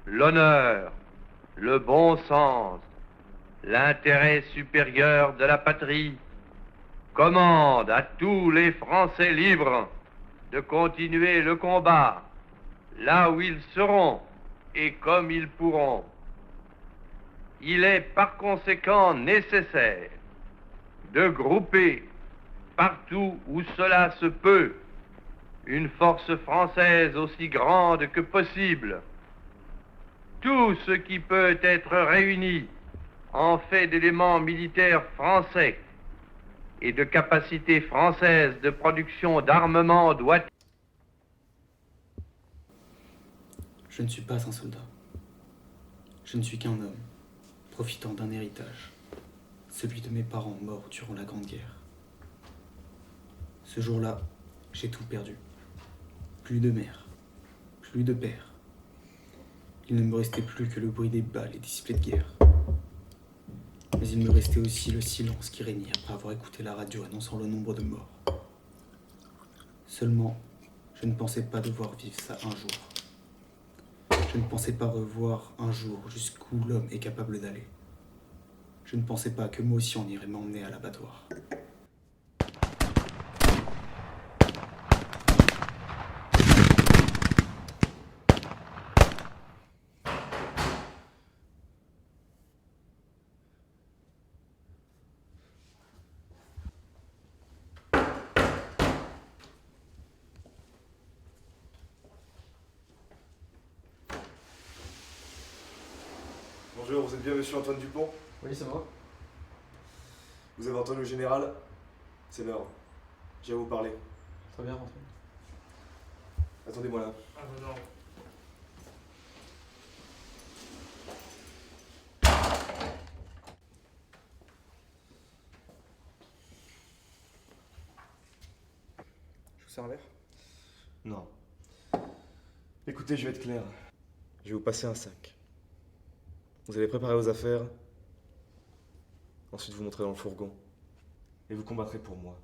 l'honneur, le bon sens, l'intérêt supérieur de la patrie commande à tous les Français libres de continuer le combat là où ils seront et comme ils pourront. Il est par conséquent nécessaire de grouper partout où cela se peut une force française aussi grande que possible. Tout ce qui peut être réuni en fait d'éléments militaires français et de capacités françaises de production d'armement doit... Je ne suis pas un soldat. Je ne suis qu'un homme, profitant d'un héritage, celui de mes parents morts durant la Grande Guerre. Ce jour-là, j'ai tout perdu. Plus de mère, plus de père. Il ne me restait plus que le bruit des balles et des sifflets de guerre. Mais il me restait aussi le silence qui régnait après avoir écouté la radio annonçant le nombre de morts. Seulement, je ne pensais pas devoir vivre ça un jour. Je ne pensais pas revoir un jour jusqu'où l'homme est capable d'aller. Je ne pensais pas que moi aussi on irait m'emmener à l'abattoir. Bonjour, vous êtes bien monsieur Antoine Dupont? Oui, c'est moi. Vous avez entendu le général? C'est l'heure. J'ai à vous parler. Très bien, rentrez. Attendez-moi là. Ah, non. Je vous sers un verre? Non. Écoutez, je vais être clair. Je vais vous passer un sac. Vous allez préparer vos affaires. Ensuite, vous monterez dans le fourgon. Et vous combattrez pour moi.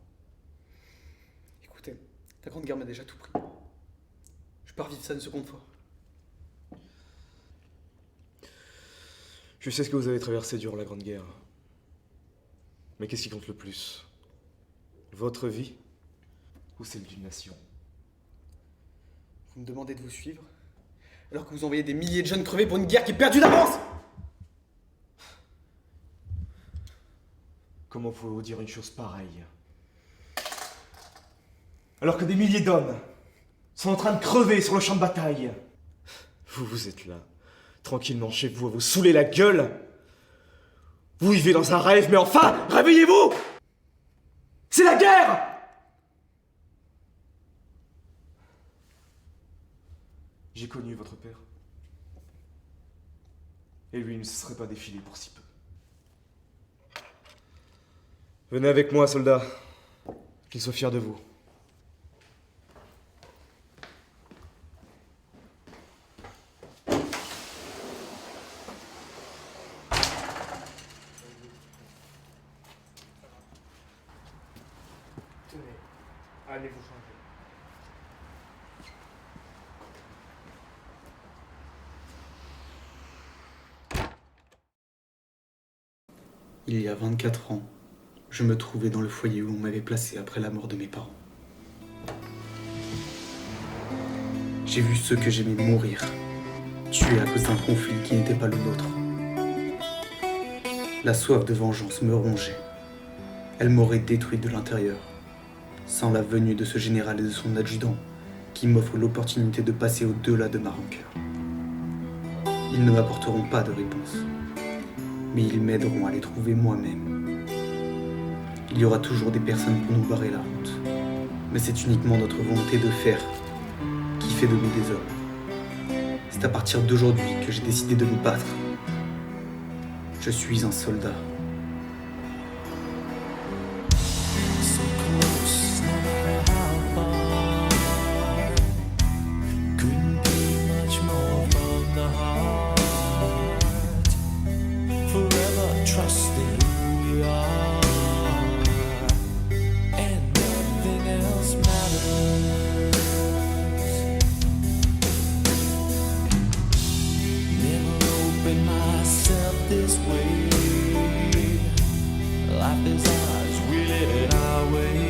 Écoutez, la Grande Guerre m'a déjà tout pris. Je pars vivre ça une seconde fois. Je sais ce que vous avez traversé durant la Grande Guerre. Mais qu'est-ce qui compte le plus? Votre vie ou celle d'une nation? Vous me demandez de vous suivre, alors que vous envoyez des milliers de jeunes crever pour une guerre qui est perdue d'avance! Comment pouvez-vous dire une chose pareille? Alors que des milliers d'hommes sont en train de crever sur le champ de bataille. Vous êtes là, tranquillement chez vous, à vous saouler la gueule. Vous vivez dans un rêve, mais enfin, réveillez-vous! C'est la guerre! J'ai connu votre père. Et lui ne se serait pas défilé pour si peu. Venez avec moi, soldat. Qu'il soit fier de vous. Tenez, allez vous changer. Il y a 24 ans, je me trouvais dans le foyer où on m'avait placé après la mort de mes parents. J'ai vu ceux que j'aimais mourir, tués à cause d'un conflit qui n'était pas le nôtre. La soif de vengeance me rongeait. Elle m'aurait détruit de l'intérieur, sans la venue de ce général et de son adjudant qui m'offrent l'opportunité de passer au-delà de ma rancœur. Ils ne m'apporteront pas de réponse, mais ils m'aideront à les trouver moi-même. Il y aura toujours des personnes pour nous barrer la route, mais c'est uniquement notre volonté de faire qui fait de nous des hommes. C'est à partir d'aujourd'hui que j'ai décidé de me battre. Je suis un soldat. Trusting who we are, and nothing else matters. this way. Life is ours, we live it our way.